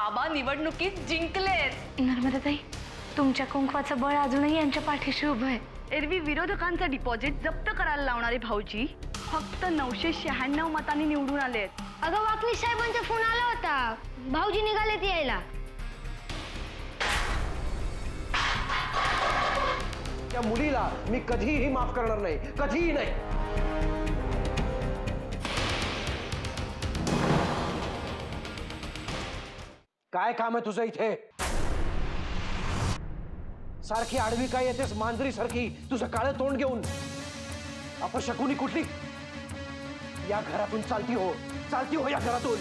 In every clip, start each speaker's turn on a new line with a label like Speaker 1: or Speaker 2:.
Speaker 1: बाबा निवडणुकीत जिंकलेत।
Speaker 2: नर्मदाताई, तुमच्या कुंकवाचं बळ अजूनही यांच्या पाठीशी उभं आहे।
Speaker 1: एरवी विरोधकांचं डिपॉझिट जप्त करायला लावणारे भाऊजी फक्त 996 मतांनी निवडून आलेत।
Speaker 2: अगं वाकणी साहेबांचा फोन आला होता, भाऊजी निघालेत यायला।
Speaker 3: त्या मुलीला मी कधीही माफ करणार नाही, कधीही नाही। काय काम आहे तुझं इथे? सारखी आडवी काय येतेस मांजरी सारखी तुझं काळं तोंड घेऊन? अपशकुनी कुठली? या घरातून चालती हो या घरातून।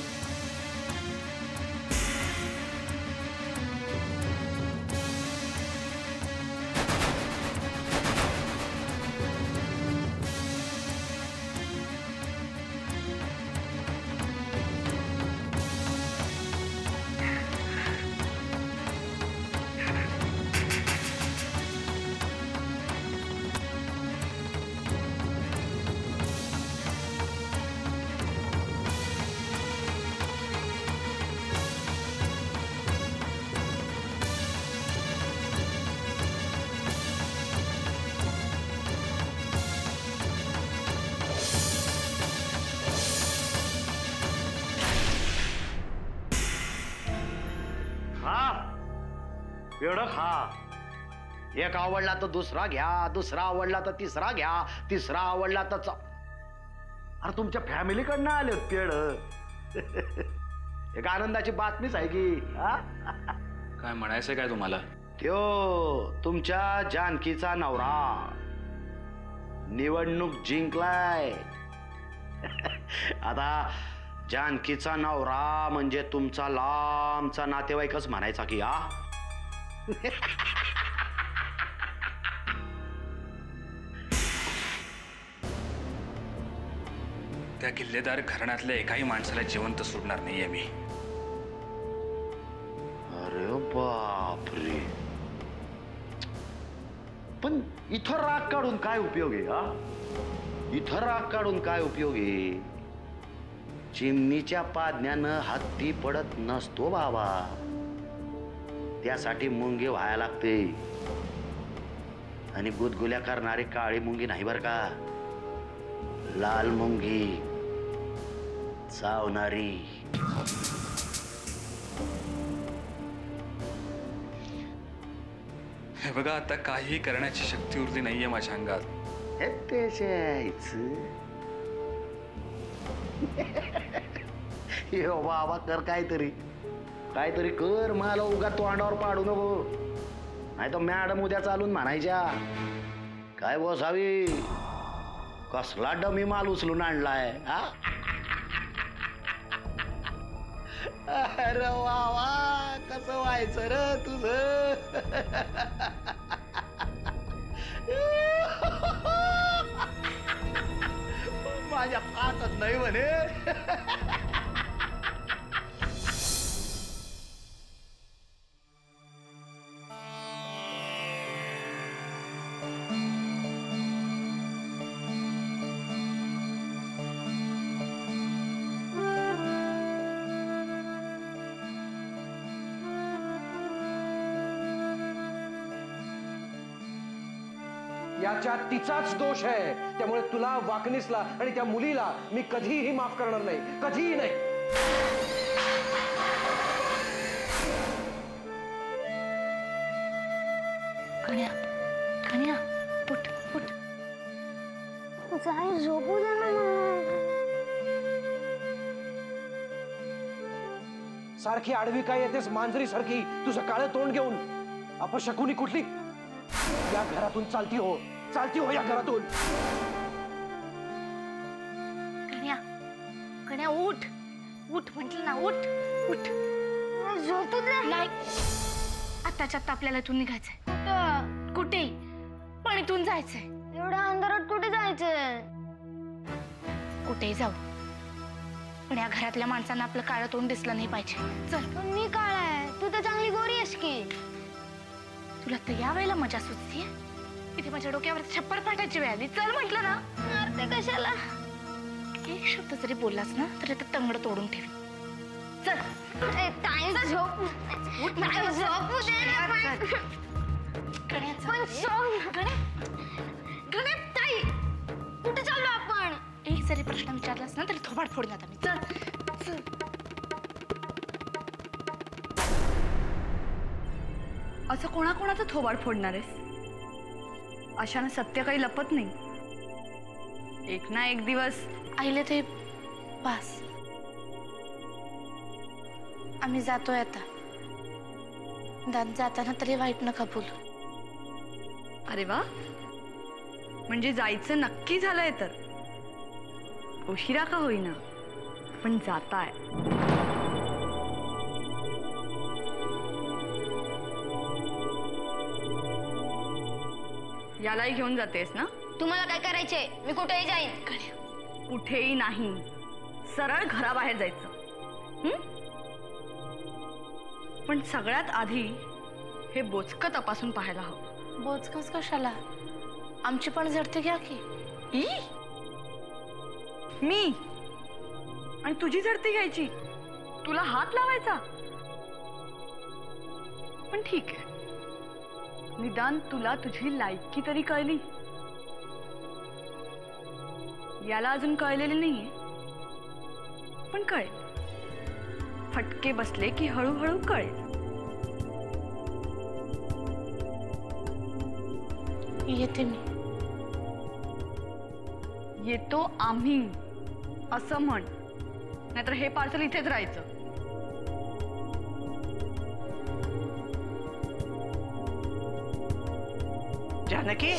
Speaker 4: एवढं खा, एक आवडला तर दुसरा घ्या, दुसरा आवडला तर तिसरा घ्या, तिसरा आवडला तर अरे तुमच्या फॅमिलीकडनं आले पेड। एक आनंदाची बातमीच आहे की।
Speaker 5: काय म्हणायचं काय तुम्हाला?
Speaker 4: त्यो तुमच्या जानकीचा नवरा निवडणूक जिंकलाय। आता जानकीचा नवरा म्हणजे तुमचा लांबचा नातेवाईकच म्हणायचा की हा।
Speaker 5: त्या किल्लेदार घराण्यातल्या एकाही माणसाला जिवंत सोडणार नाहीये मी।
Speaker 4: अरे बापरे, पण इथं राग काढून काय उपयोग आहे? हा, इथं राग काढून काय उपयोग आहे? चिमणीच्या पादण्यानं हत्ती पडत नसतो बाबा, त्यासाठी मुंगी व्हायला लागते। आणि गुदगुल्या करणारी काळी मुंगी नाही बर का, लाल मुंगी चावणारी।
Speaker 5: हे बघा, आता काही करण्याची शक्ती उरली नाहीये माझ्या अंगात।
Speaker 4: बाबा कर काहीतरी कर, मला उगा तोंडावर पाडू नको, नाही तर मॅडम उद्या चालून म्हणायच्या काय बसावी कसला डमी माल उचलून आणलाय। अरे वा कसं व्हायचं रे तुझं? माझ्या हातात नाही म्हणे।
Speaker 3: याच्यात तिचाच दोष आहे, त्यामुळे तुला, वाकणीसला आणि त्या मुलीला मी कधीही माफ करणार नाही, कधीही नाही।
Speaker 2: कन्या, कन्या, उठ उठ, जाई झोपू दे ना।
Speaker 3: सारखी आडवी काय येतेस मांजरी सारखी तुझं काळं तोंड घेऊन? अपशकुनी कुठली? या घरातून चालती हो या घरातून।
Speaker 2: कन्या, कन्या उठ उठ म्हटलं ना, उठ उठ। झोपू दे नाही, आताच्या आत्ता आपल्याला इथून निघायचंय। कुठे? पण इथून जायचंय। एवढ्या अंधारात कुठे जायचंय? कुठेही जाऊ, पण या घरातल्या माणसांना आपलं काळं तोंड दिसलं नाही पाहिजे। चल। पण मी काळा आहे, तू तर चांगली गोरी आहेस की। तुला तर या वेळेला मजा सुचतीये? इथे माझ्या डोक्यावर छप्पर फाटायची वेळ आली। चल म्हटलं ना। ते कशाला? एक शब्द जरी बोललास ना तर तंगड तोडून ठेवी। चल। टाइम झोप नाही झोपू दे ना पण सॉंग गणे ताई कुठे चाललो आपण? एक जरी प्रश्न विचारलास ना तरी थोबाड फोडण्यात आम्ही. चल
Speaker 1: असं कोणाकोणाचं थोबाड फोडणार आहेस? अशानं सत्य काही लपत नाही. एक ना एक दिवस
Speaker 2: आईले ते पास आम्ही जातोय आता. जाताना तरी वाईट नका बोलू.
Speaker 1: अरे वा, म्हणजे जायचं नक्की झालंय तर. उशिरा का होईना पण जाताय. यालाही घेऊन जातेस ना?
Speaker 2: तुम्हाला काय करायचंय? मी कुठेही जाईन.
Speaker 1: कुठेही नाही, सरळ घराबाहेर जायचं. पण सगळ्यात आधी हे बोचकं तपासून पाहायला हवं.
Speaker 2: बोचकच कशाला? आमची पण झडते घ्या की.
Speaker 1: मी आणि तुझी झडती घ्यायची? तुला हात लावायचा? पण ठीक आहे, निदान तुला तुझी लायकी तरी कळली. याला अजून कळलेली नाहीये, पण कळेल. फटके बसले की हळूहळू कळेल.
Speaker 2: येते मी.
Speaker 1: येतो आम्ही असं म्हण, नाहीतर हे पार्सल इथेच राहायचं.
Speaker 6: जानकी,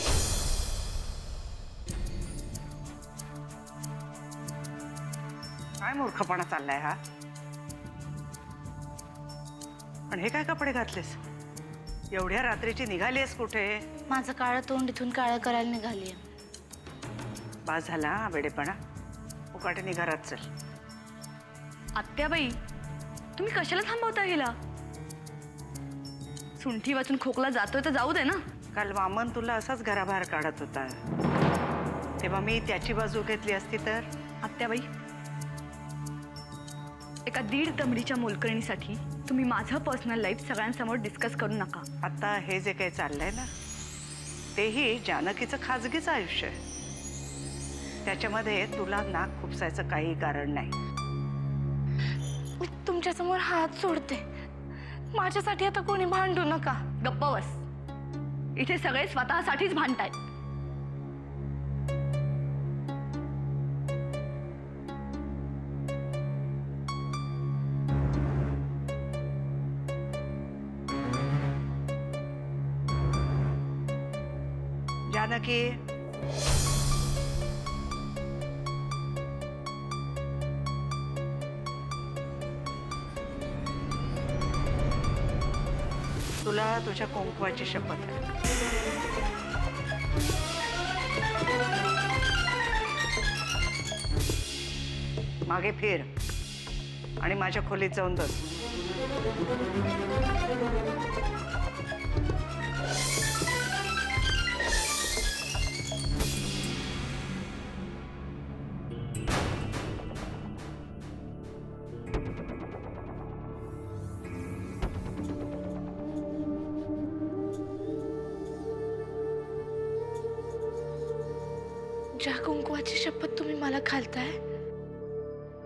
Speaker 6: काय मूर्खपणा चाललाय हा? पण हे काय कपडे घातलेस? एवढ्या रात्रीची निघालीस कुठे?
Speaker 2: माझं काळं तोंड इथून काळं करायला निघालीये.
Speaker 6: बास झाला हा वेडेपणा. उकाटे घरात चल.
Speaker 1: आत्याबाई, तुम्ही कशाला थांबवता हिला? सुंठी वाचून खोकला जातोय तर जाऊ दे ना.
Speaker 6: काल वामन तुला असाच घराबाहेर काढत होता, तेव्हा मी त्याची बाजू घेतली असती तर?
Speaker 1: आत्याबाई, एका 1.5 दमडीच्या मोलकरणीसाठी तुम्ही माझं पर्सनल लाईफ सगळ्यांसमोर डिस्कस करू नका.
Speaker 6: आता हे जे काही चाललंय ना, तेही जानकीचं खाजगीचं आयुष्य आहे. त्याच्यामध्ये तुला नाक खुपसायचं काही कारण नाही.
Speaker 2: मी तुमच्या समोर हात सोडते. माझ्यासाठी आता कोणी भांडू नका.
Speaker 1: गप्प बस. इथे सगळे स्वतःसाठीच भांडतायत.
Speaker 6: जानकी, तुला तुझ्या कुंकवाची शपथ आहे. मागे फिर आणि माझ्या खोलीत जाऊन बस.
Speaker 2: ज्या कुंकवाची शपथ तुम्ही मला घालताय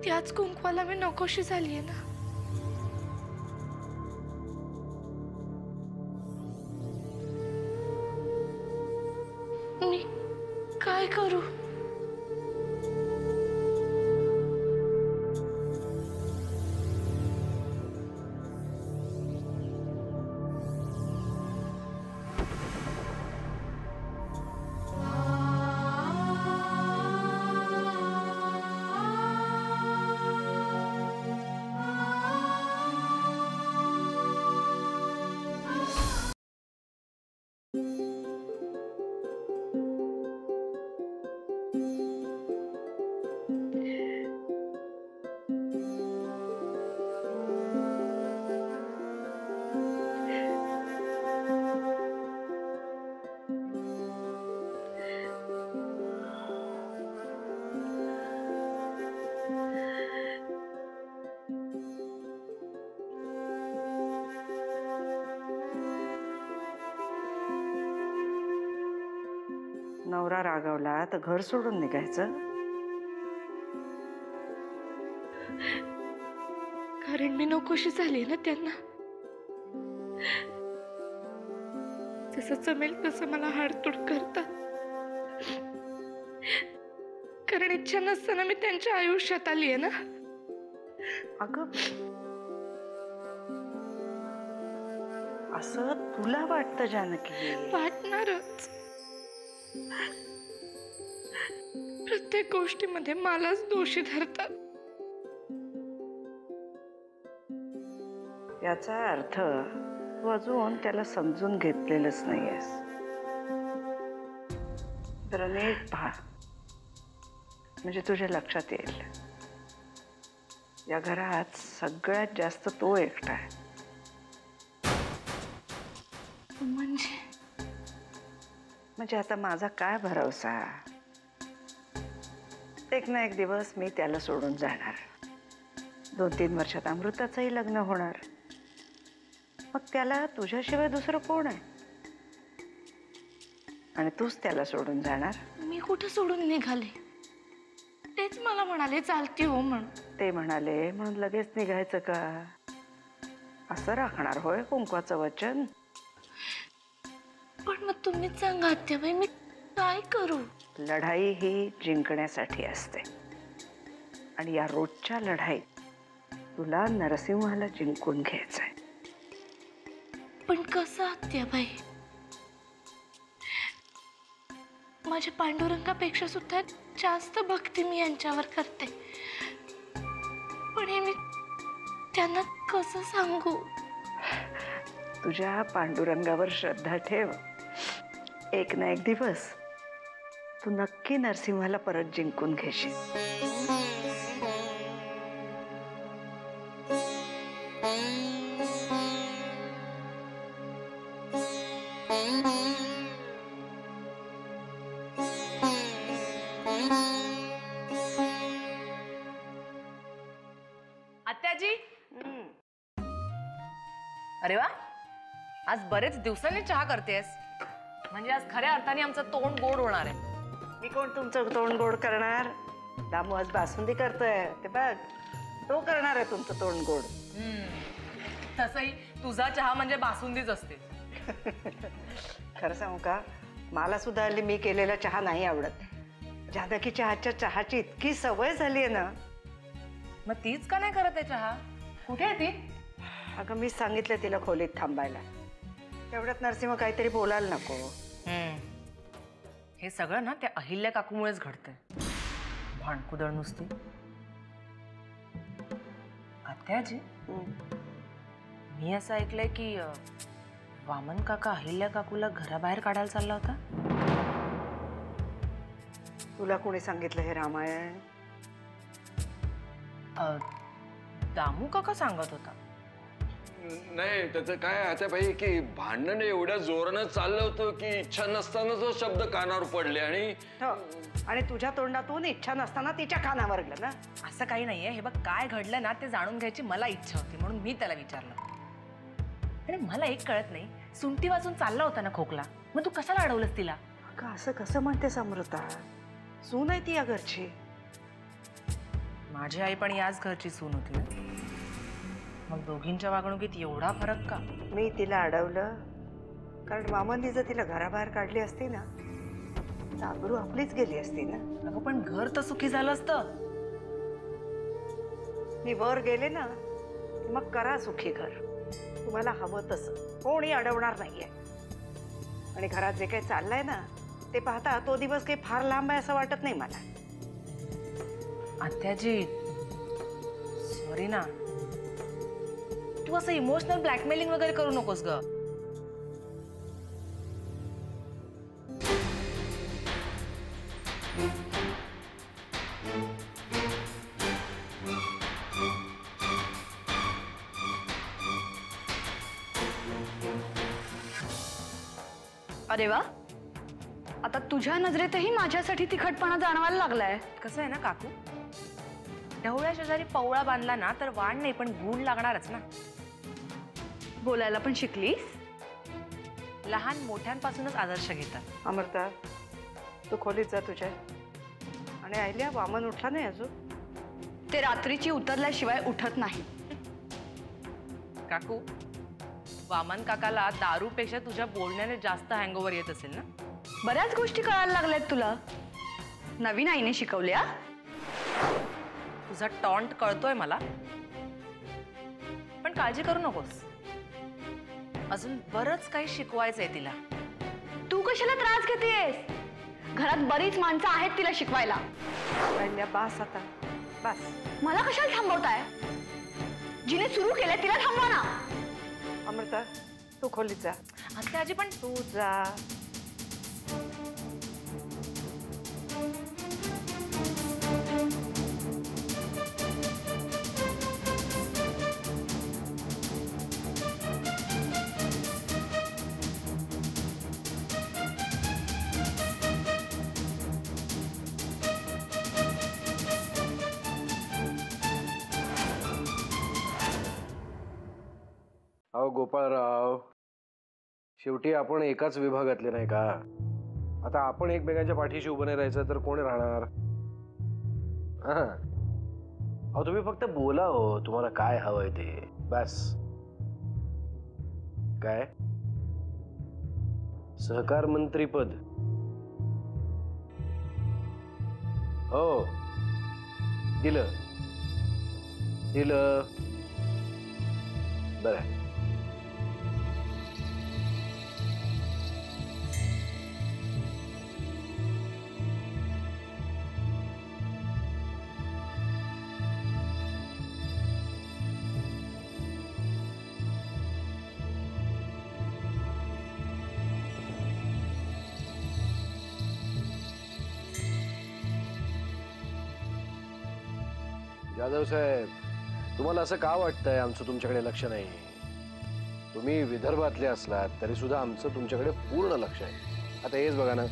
Speaker 2: त्याच कुंकवाला मी नकोशी झालीये ना. मी काय करू?
Speaker 6: नवरा रागावला तर घर सोडून निघायचं?
Speaker 2: कारण मी नकोशी झाली ना त्यांना. जसं जमेल तसं मला हाडतूड करतात. कारण इच्छा नसताना मी त्यांच्या आयुष्यात आली आहे ना.
Speaker 6: अगं, असं तुला वाटतं जानकी?
Speaker 2: वाटणारच. प्रत्येक गोष्टीमध्ये मलाच दोषी धरतात.
Speaker 6: याचा अर्थ तू अजून त्याला समजून घेतलेलंच नाहीयेस. जरा नीट पहा, म्हणजे तुझ्या लक्षात येईल. या घरात सगळ्यात जास्त तो एकटा आहे. म्हणजे आता माझा काय भरवसा? एक ना एक दिवस मी त्याला सोडून जाणार. 2-3 वर्षात अमृताचंही लग्न होणार. मग त्याला तुझ्याशिवाय दुसरं कोण आहे? आणि तूच त्याला सोडून जाणार.
Speaker 2: मी कुठं सोडून निघाले? तेच मला म्हणाले चालती हो म्हणून.
Speaker 6: ते म्हणाले म्हणून लगेच निघायचं का? असं राखणार होय कुंकवाचं वचन?
Speaker 2: पण मग तुम्हीच सांगा आत्याबाई, मी काय करू?
Speaker 6: लढाई ही जिंकण्यासाठी असते. आणि या रोजच्या लढाईत तुला नरसिंहाला जिंकून घ्यायचंय.
Speaker 2: पण कसं आत्याबाई? माझ्या पांडुरंगापेक्षा सुद्धा जास्त भक्ती मी यांच्यावर करते. पण हे मी त्यांना कसं सांगू?
Speaker 6: तुझ्या पांडुरंगावर श्रद्धा ठेव. एक ना एक दिवस तू नक्की नरसिंहाला परत जिंकून घेशील.
Speaker 7: आत्याजी, अरे वा, आज बरेच दिवसांनी चहा करतेस. म्हणजे आज खऱ्या अर्थाने आमचं तोंड गोड होणार आहे.
Speaker 6: मी कोण तुमचं तोंड गोड करणार? दामू आज बासुंदी करतोय, ते बघ. तो करणार आहे तुमचं तोंड गोड.
Speaker 7: तसंही तुझा चहा म्हणजे बासुंदीच असते.
Speaker 6: खरं सांगू का, मला सुद्धा हल्ली मी केलेला चहा नाही आवडत. जानकीच्या हातच्या चहाची इतकी सवय झाली आहे ना.
Speaker 7: मग तीच का नाही करत आहे चहा? कुठे आहे ती?
Speaker 6: अगं, मी सांगितलं तिला खोलीत थांबायला. तेवढ्यात नरसिंह काहीतरी बोलायला नको?
Speaker 7: हे सगळं ना त्या अहिल्या काकूमुळेच घडतंय. भांडकुदळ नुसती. आत्याजी, मी असं ऐकलंय की वामन काका अहिल्या काकूला घराबाहेर काढायला चालला होता.
Speaker 6: तुला कोणी सांगितलं हे रामायण?
Speaker 5: दामू काका सांगत होता. नाही त्याचं काय आता भाई की भांडण एवढ्या जोरानं चाललं होतं की इच्छा नसताना तो शब्द कानावर पडले
Speaker 6: आणि तुझ्या तोंडातून इच्छा नसताना तिच्या कानावर गेलं ना.
Speaker 7: असं काही नाहीये. हे बघ, काय घडलं ना ते जाणून घ्यायची मला इच्छा होती म्हणून मी त्याला विचारलं. आणि मला एक कळत नाही, सुंटी वाजून चालला होता ना खोकला, मग तू कशाला अडवलंस तिला?
Speaker 6: का असं कसं म्हणतेस अमृता? सून आहे ती या घरची.
Speaker 7: माझी आई पण याच घरची सून होती ना. मग दोघींच्या वागणुकीत एवढा फरक का?
Speaker 6: मी तिला अडवलं कारण मामांनी जर तिला घराबाहेर काढली असती ना, आबरू आपलीच गेली असती ना.
Speaker 7: अगं पण घर तर सुखी झालं असतं.
Speaker 6: मी वर गेले ना, मग करा सुखी घर. तुम्हाला हवं तसं कोणी अडवणार नाहीये. आणि घरात जे काही चाललंय ना ते पाहता तो दिवस काही फार लांब आहे असं वाटत नाही मला.
Speaker 7: आत्याजी, सॉरी ना. तू असं इमोशनल ब्लॅकमेलिंग वगैरे करू नकोस ग.
Speaker 1: अरे वा, आता तुझ्या नजरेतही माझ्यासाठी तिखटपणा जाणवायला लागलाय.
Speaker 7: कसं आहे ना काकू, ढवळ्या शेजारी पवळा बांधला ना तर वाढ नाही पण गुण लागणारच ना.
Speaker 1: बोलायला पण शिकलीस.
Speaker 7: लहान मोठ्यांपासूनच आदर्श घेतात.
Speaker 6: अमृता, तू खोलीत जा तुझ्या. आणि आयल्या, वामन उठला नाही अजून?
Speaker 1: ते रात्रीची उतरल्याशिवाय उठत नाही.
Speaker 7: काकू, वामन काकाला दारूपेक्षा तुझ्या बोलण्याने जास्त हँगओव्हर येत असेल ना?
Speaker 1: बऱ्याच गोष्टी कळायला लागल्यात तुला. नवीन आईने शिकवल्या.
Speaker 7: तुझा टॉन्ट कळतोय मला, पण काळजी करू नकोस. अजून बरंच काही शिकवायचंय तिला.
Speaker 1: तू कशाला त्रास घेतेस? घरात बरीच माणसं आहेत तिला शिकवायला.
Speaker 6: आयल्या, बास आता, बास.
Speaker 1: मला कशाला थांबवताय? जिने सुरू केलंय तिला थांबवा ना.
Speaker 6: अमृता, तू खोलीत जा.
Speaker 7: आत्या आजी पण
Speaker 6: तू जा.
Speaker 3: अहो गोपाळराव, शेवटी आपण एकाच विभागातले नाही का? आता आपण एकमेकांच्या पाठीशी उभं नाही राहायचं तर कोण राहणार? हा. अहो तुम्ही फक्त बोला हो, तुम्हाला काय हवंय ते बस. काय सहकार मंत्रीपद? हो, दिलं दिलं. बरं. जाधव साहेब, तुम्हाला असं का वाटतंय आमचं तुमच्याकडे लक्ष नाही? तुम्ही विदर्भातले असलात तरी सुद्धा आमचं तुमच्याकडे पूर्ण लक्ष आहे. आता हेच बघा ना,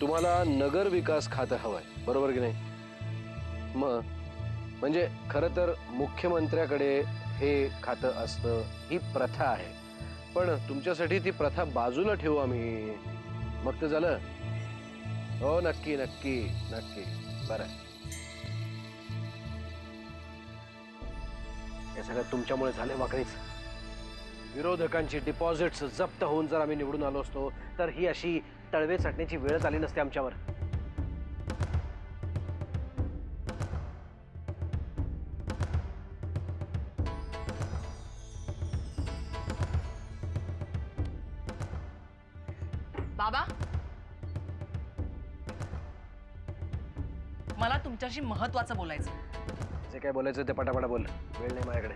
Speaker 3: तुम्हाला नगर विकास खातं हवंय, बरोबर की नाही? मग म्हणजे खरं तर मुख्यमंत्र्याकडे हे खातं असतं, ही प्रथा आहे. पण तुमच्यासाठी ती प्रथा बाजूला ठेवू आम्ही, मग तर झालं. हो, नक्की नक्की नक्की. बरं, हे सगळं तुमच्यामुळे झाले वाकडीच. विरोधकांची डिपॉझिट्स जप्त होऊन जर आम्ही निवडून आलो असतो तर ही अशी तळवे चटण्याची वेळच आली नसते आमच्यावर.
Speaker 7: बाबा, मला तुमच्याशी महत्वाचं बोलायचं.
Speaker 3: जे काय बोलायचं ते पटापटा बोल, वेळ नाही माझ्याकडे.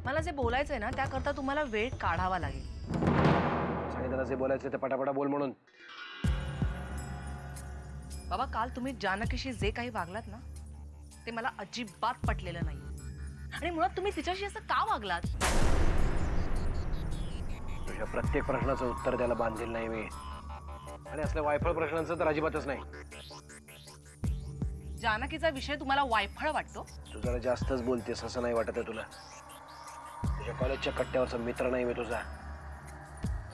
Speaker 7: मला जे बोलायचंय ना त्याकरता तुम्हाला वेळ काढावा लागेल.
Speaker 3: सांगितलं जे बोलायचं ते पटापटा बोल म्हणून.
Speaker 7: बाबा, काल तुम्ही जानकीशी जे काही वागलात ना ते मला अजिबात पटलेलं नाही. आणि मुळात तुम्ही तिच्याशी असं का वागलात?
Speaker 3: तुझ्या प्रत्येक प्रश्नाचं उत्तर द्यायला बांधील नाही मी, आणि असल्या वायफळ प्रश्नांचं तर अजिबातच नाही.
Speaker 7: जानकीचा विषय तुम्हाला वायफळ वाटतो?
Speaker 3: तू जरा जास्तच बोलतेस, असं नाही वाटत आहे तुला? तुझ्या कॉलेजच्या कट्ट्यावरचा मित्र नाही मी तुझा.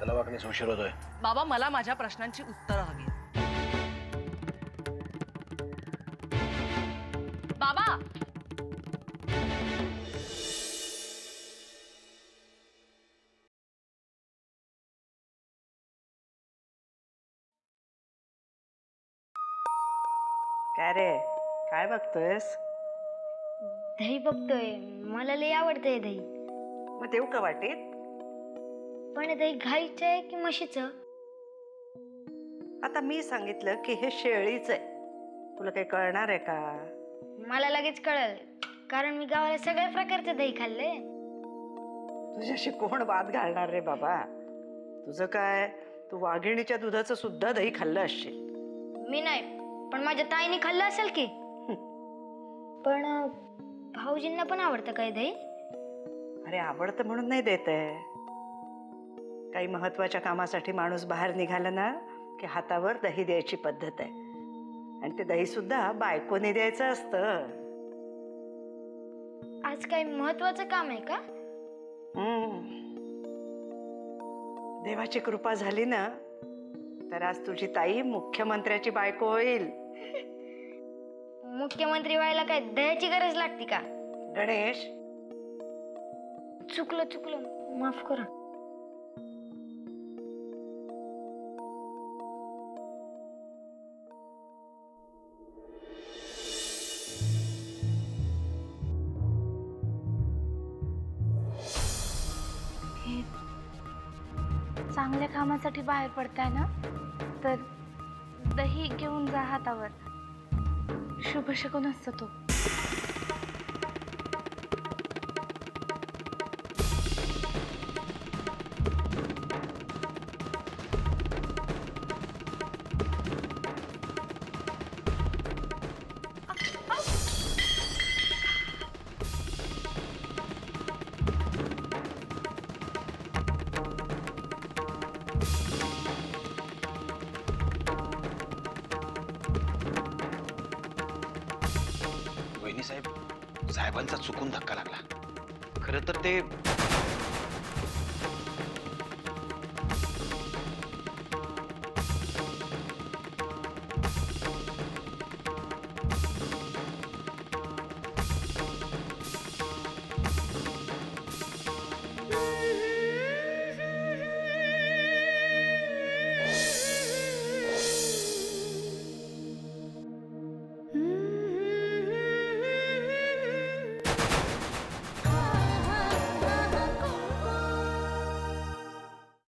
Speaker 3: चला वाकणीस, उशीर होतोय.
Speaker 7: बाबा, मला माझ्या प्रश्नांची उत्तरं हवी. बाबा,
Speaker 6: काय रे, काय बघतोयस?
Speaker 2: दही बघतोय. मला लय आवडतंय दही.
Speaker 6: मग देऊ का वाटेत?
Speaker 2: पण दही गाईचं आहे की म्हशीचं?
Speaker 6: आता मी सांगितलं की हे शेळीच आहे, तुला काही कळणार आहे का?
Speaker 2: मला लगेच कळलं, कारण मी गावाला सगळ्या प्रकारचे दही खाल्ले.
Speaker 6: तुझ्याशी कोण वाद घालणार रे बाबा? तुझं काय, तू वाघिणीच्या दुधाचं सुद्धा दही खाल्लं असशील.
Speaker 2: मी नाही, पण माझ्या ताईने खाल्लं असेल की. पण भाऊजींना पण आवडतं काय दही?
Speaker 6: अरे आवडतं म्हणून नाही देत आहे. काही महत्वाच्या कामासाठी माणूस बाहेर निघाला ना की हातावर दही द्यायची पद्धत आहे, आणि ते दही सुद्धा बायकोने द्यायचं असतं.
Speaker 2: आज काही महत्वाचं काम आहे का?
Speaker 6: देवाची कृपा झाली ना तर आज तुझी ताई मुख्यमंत्र्याची बायको होईल.
Speaker 2: मुख्यमंत्री व्हायला काय दह्याची गरज लागते का?
Speaker 6: गणेश,
Speaker 2: चुकलं माफ करा. हे चांगल्या कामासाठी बाहेर पडताय ना, तर दही घेऊन जा हातावर. शुभ शकून असतो तो.
Speaker 4: वहिनी साहेब, साहेबांचा चुकून धक्का लागला. खरं तर ते